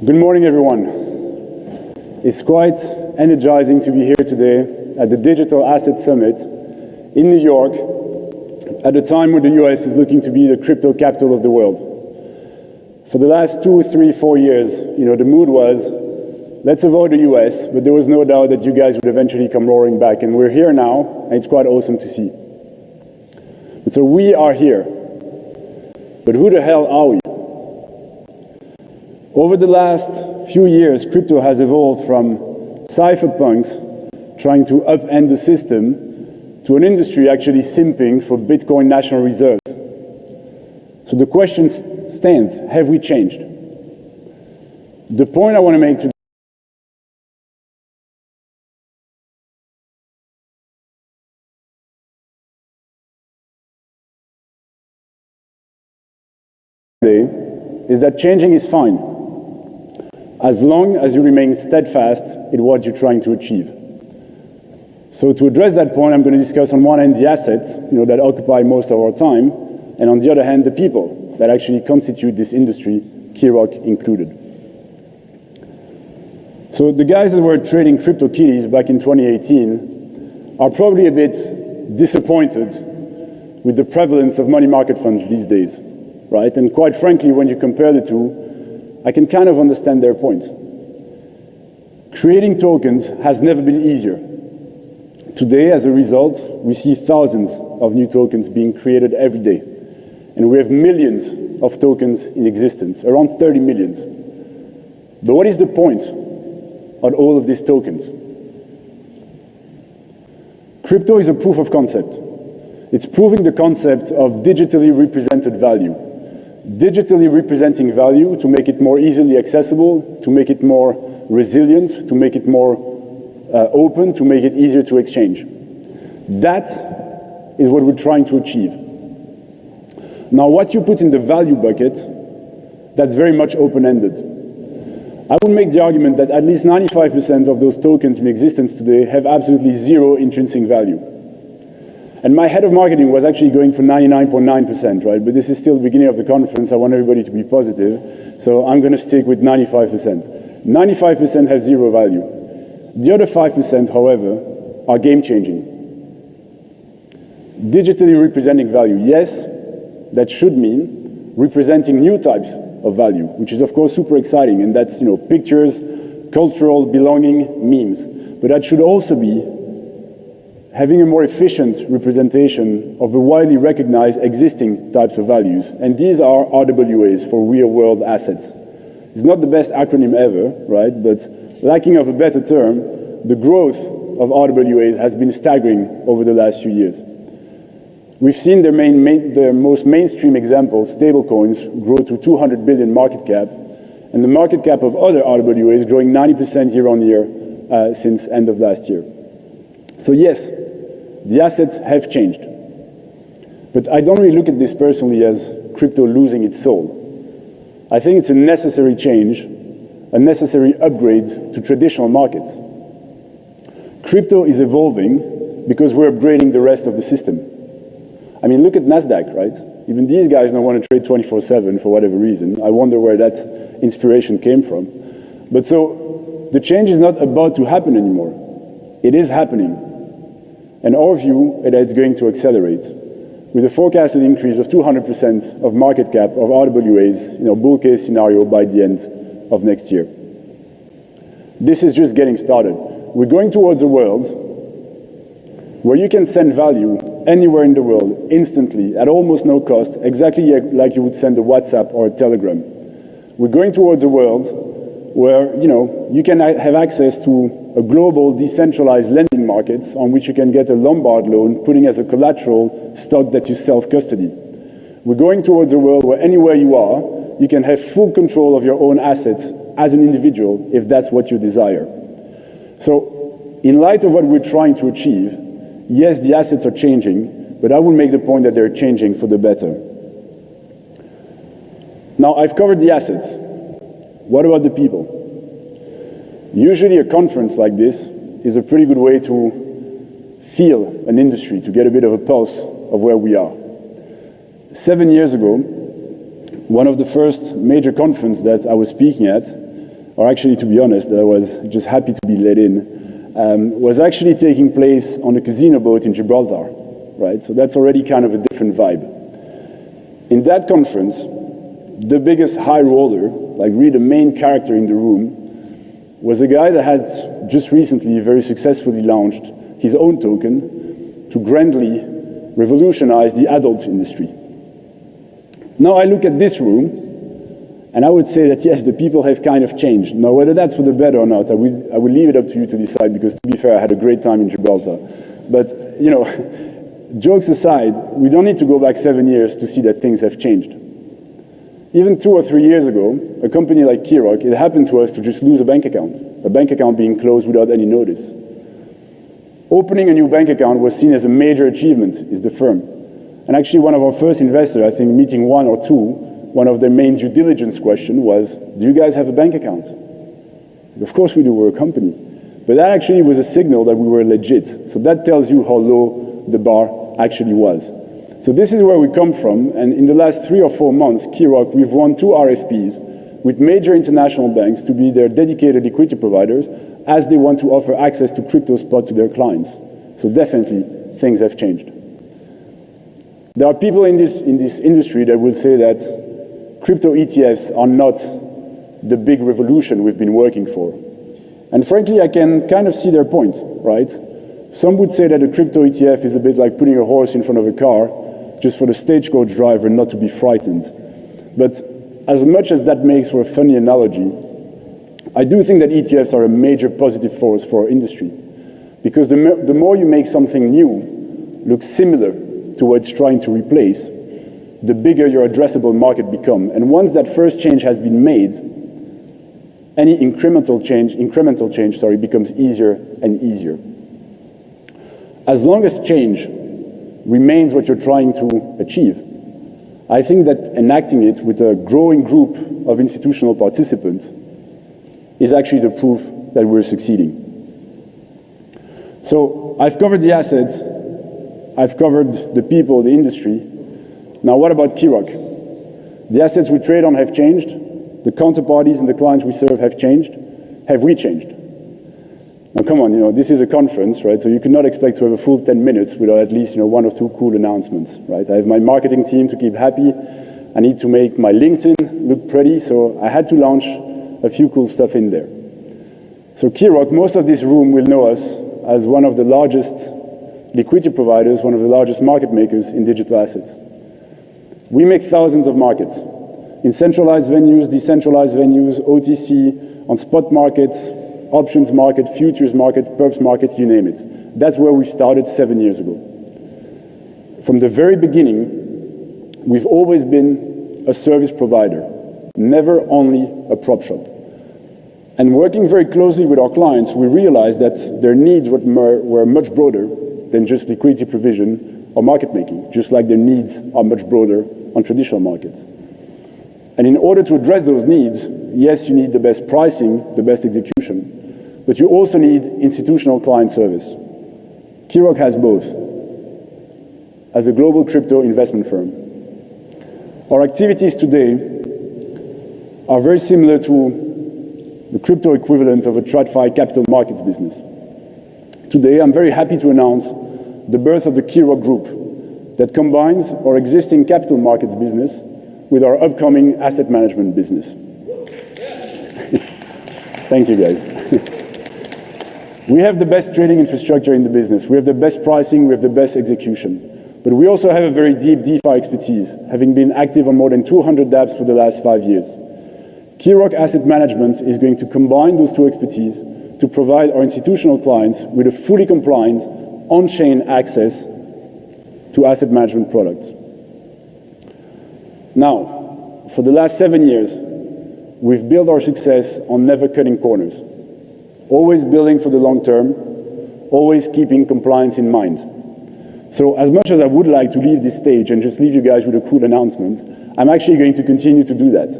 Good morning, everyone. It's quite energizing to be here today at the Digital Asset Summit in New York at a time when the US is looking to be the crypto capital of the world. For the last 2, 3, 4 years, the mood was, let's avoid the US, but there was no doubt that you guys would eventually come roaring back, and we're here now, and it's quite awesome to see. But so we are here. But who the hell are we? Over the last few years, crypto has evolved from cypherpunks trying to upend the system to an industry actually simping for Bitcoin national reserves. So the question stands, have we changed? The point I want to make today is that changing is fine, as long as you remain steadfast in what you're trying to achieve. So to address that point, I'm going to discuss on one hand the assets that occupy most of our time, and on the other hand the people that actually constitute this industry, Keyrock included. So the guys that were trading CryptoKitties back in 2018 are probably a bit disappointed with the prevalence of money market funds these days, right? And quite frankly, when you compare the two, I can kind of understand their point. Creating tokens has never been easier. Today, as a result, we see thousands of new tokens being created every day. And we have millions of tokens in existence, around 30 million. But what is the point of all of these tokens? Crypto is a proof of concept. It's proving the concept of digitally represented value. Digitally representing value to make it more easily accessible, to make it more resilient, to make it more open, to make it easier to exchange. That is what we're trying to achieve. Now, what you put in the value bucket, that's very much open-ended. I would make the argument that at least 95% of those tokens in existence today have absolutely zero intrinsic value. And my head of marketing was actually going for 99.9%, right? But this is still the beginning of the conference. I want everybody to be positive. So I'm going to stick with 95%. 95% have zero value. The other 5%, however, are game-changing. Digitally representing value, yes, that should mean representing new types of value, which is, of course, super exciting. And that's, pictures, cultural belonging, memes. But that should also be having a more efficient representation of the widely recognized existing types of values. And these are RWAs, for real-world assets. It's not the best acronym ever, right? But lacking of a better term, the growth of RWAs has been staggering over the last few years. We've seen their most mainstream example, stablecoins, grow to 200 billion market cap, and the market cap of other RWAs growing 90% year on year since end of last year. So yes, the assets have changed. But I don't really look at this personally as crypto losing its soul. I think it's a necessary change, a necessary upgrade to traditional markets. Crypto is evolving because we're upgrading the rest of the system. I mean, look at NASDAQ, right? Even these guys don't want to trade 24/7 for whatever reason. I wonder where that inspiration came from. But so the change is not about to happen anymore. It is happening. And our view is that it's going to accelerate with a forecasted increase of 200% of market cap of RWAs, bull case scenario by the end of next year. This is just getting started. We're going towards a world where you can send value anywhere in the world instantly at almost no cost, exactly like you would send a WhatsApp or a Telegram. We're going towards a world where you can have access to a global decentralized lending markets on which you can get a Lombard loan, putting as a collateral stock that you self-custody. We're going towards a world where anywhere you are, you can have full control of your own assets as an individual if that's what you desire. So in light of what we're trying to achieve, yes, the assets are changing, but I would make the point that they're changing for the better. Now, I've covered the assets. What about the people? Usually a conference like this is a pretty good way to feel an industry, to get a bit of a pulse of where we are. 7 years ago, one of the first major conferences that I was speaking at, or actually, to be honest, I was just happy to be let in, was actually taking place on a casino boat in Gibraltar, right? So that's already kind of a different vibe. In that conference, the biggest high roller, like really the main character in the room, was a guy that had just recently very successfully launched his own token to grandly revolutionize the adult industry. Now I look at this room, and I would say that yes, the people have kind of changed. Now whether that's for the better or not, I will leave it up to you to decide, because to be fair, I had a great time in Gibraltar. But, you know, jokes aside, we don't need to go back 7 years to see that things have changed. Even 2 or 3 years ago, a company like Keyrock, it happened to us to just lose a bank account being closed without any notice. Opening a new bank account was seen as a major achievement in the firm. And actually one of our first investors, I think meeting 1 or 2, one of their main due diligence question was, do you guys have a bank account? Of course we do, we're a company. But that actually was a signal that we were legit. So that tells you how low the bar actually was. So this is where we come from, and in the last 3 or 4 months, Keyrock, we've won 2 RFPs with major international banks to be their dedicated liquidity providers as they want to offer access to crypto spot to their clients. So definitely, things have changed. There are people in this industry that will say that crypto ETFs are not the big revolution we've been working for. And frankly, I can kind of see their point, right? Some would say that a crypto ETF is a bit like putting a horse in front of a car, just for the stagecoach driver not to be frightened. But as much as that makes for a funny analogy, I do think that ETFs are a major positive force for our industry. Because the more you make something new look similar to what it's trying to replace, the bigger your addressable market becomes. And once that first change has been made, any incremental change becomes easier and easier. As long as change remains what you're trying to achieve, I think that enacting it with a growing group of institutional participants is actually the proof that we're succeeding. So I've covered the assets, I've covered the people, the industry. Now what about Keyrock? The assets we trade on have changed, the counterparties and the clients we serve have changed. Have we changed? Now come on, this is a conference, right? So you could not expect to have a full 10 minutes without at least 1 or 2 cool announcements, right? I have my marketing team to keep happy. I need to make my LinkedIn look pretty, so I had to launch a few cool stuff in there. So Keyrock, most of this room will know us as one of the largest liquidity providers, one of the largest market makers in digital assets. We make thousands of markets in centralized venues, decentralized venues, OTC, on spot markets, options market, futures market, perps market, you name it. That's where we started 7 years ago. From the very beginning, we've always been a service provider, never only a prop shop. And working very closely with our clients, we realized that their needs were much broader than just liquidity provision or market making, just like their needs are much broader on traditional markets. And in order to address those needs, yes, you need the best pricing, the best execution, but you also need institutional client service. Keyrock has both. As a global crypto investment firm, our activities today are very similar to the crypto equivalent of a TradFi capital markets business. Today, I'm very happy to announce the birth of the Keyrock Group that combines our existing capital markets business with our upcoming asset management business. Thank you, guys. We have the best trading infrastructure in the business. We have the best pricing, we have the best execution. But we also have a very deep DeFi expertise, having been active on more than 200 dApps for the last 5 years. Keyrock Asset Management is going to combine those two expertise to provide our institutional clients with a fully compliant, on-chain access to asset management products. Now, for the last 7 years, we've built our success on never cutting corners, always building for the long term, always keeping compliance in mind. So as much as I would like to leave this stage and just leave you guys with a cool announcement, I'm actually going to continue to do that.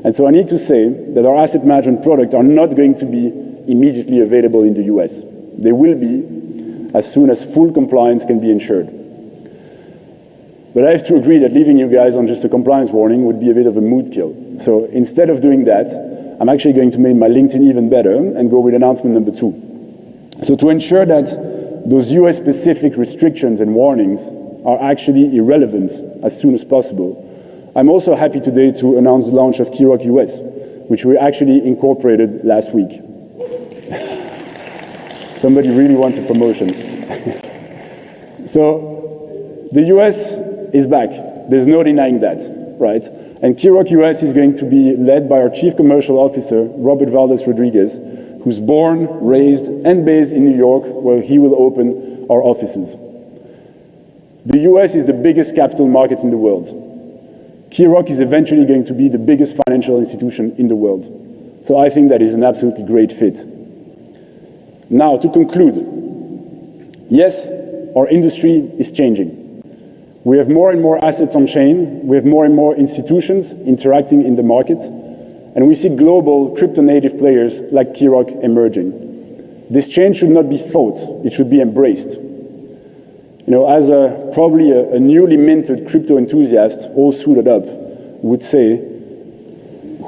And so I need to say that our asset management products are not going to be immediately available in the US. They will be as soon as full compliance can be ensured. But I have to agree that leaving you guys on just a compliance warning would be a bit of a mood kill. So instead of doing that, I'm actually going to make my LinkedIn even better and go with announcement number 2. So to ensure that those US-specific restrictions and warnings are actually irrelevant as soon as possible, I'm also happy today to announce the launch of Keyrock US, which we actually incorporated last week. Somebody really wants a promotion. So the US is back. There's no denying that, right? And Keyrock US is going to be led by our Chief Commercial Officer, Robert Valdez Rodriguez, who's born, raised, and based in New York, where he will open our offices. The US is the biggest capital market in the world. Keyrock is eventually going to be the biggest financial institution in the world. So I think that is an absolutely great fit. Now, to conclude, yes, our industry is changing. We have more and more assets on chain, we have more and more institutions interacting in the market, and we see global crypto-native players like Keyrock emerging. This change should not be fought, it should be embraced. You know, as probably a newly minted crypto enthusiast, all suited up, would say,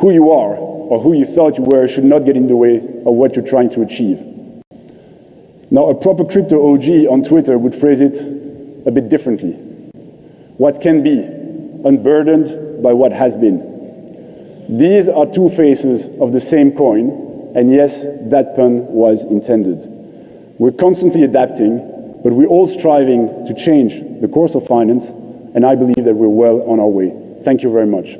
who you are or who you thought you were should not get in the way of what you're trying to achieve. Now, a proper crypto OG on Twitter would phrase it a bit differently. What can be, unburdened by what has been. These are two faces of the same coin, and yes, that pun was intended. We're constantly adapting, but we're all striving to change the course of finance, and I believe that we're well on our way. Thank you very much.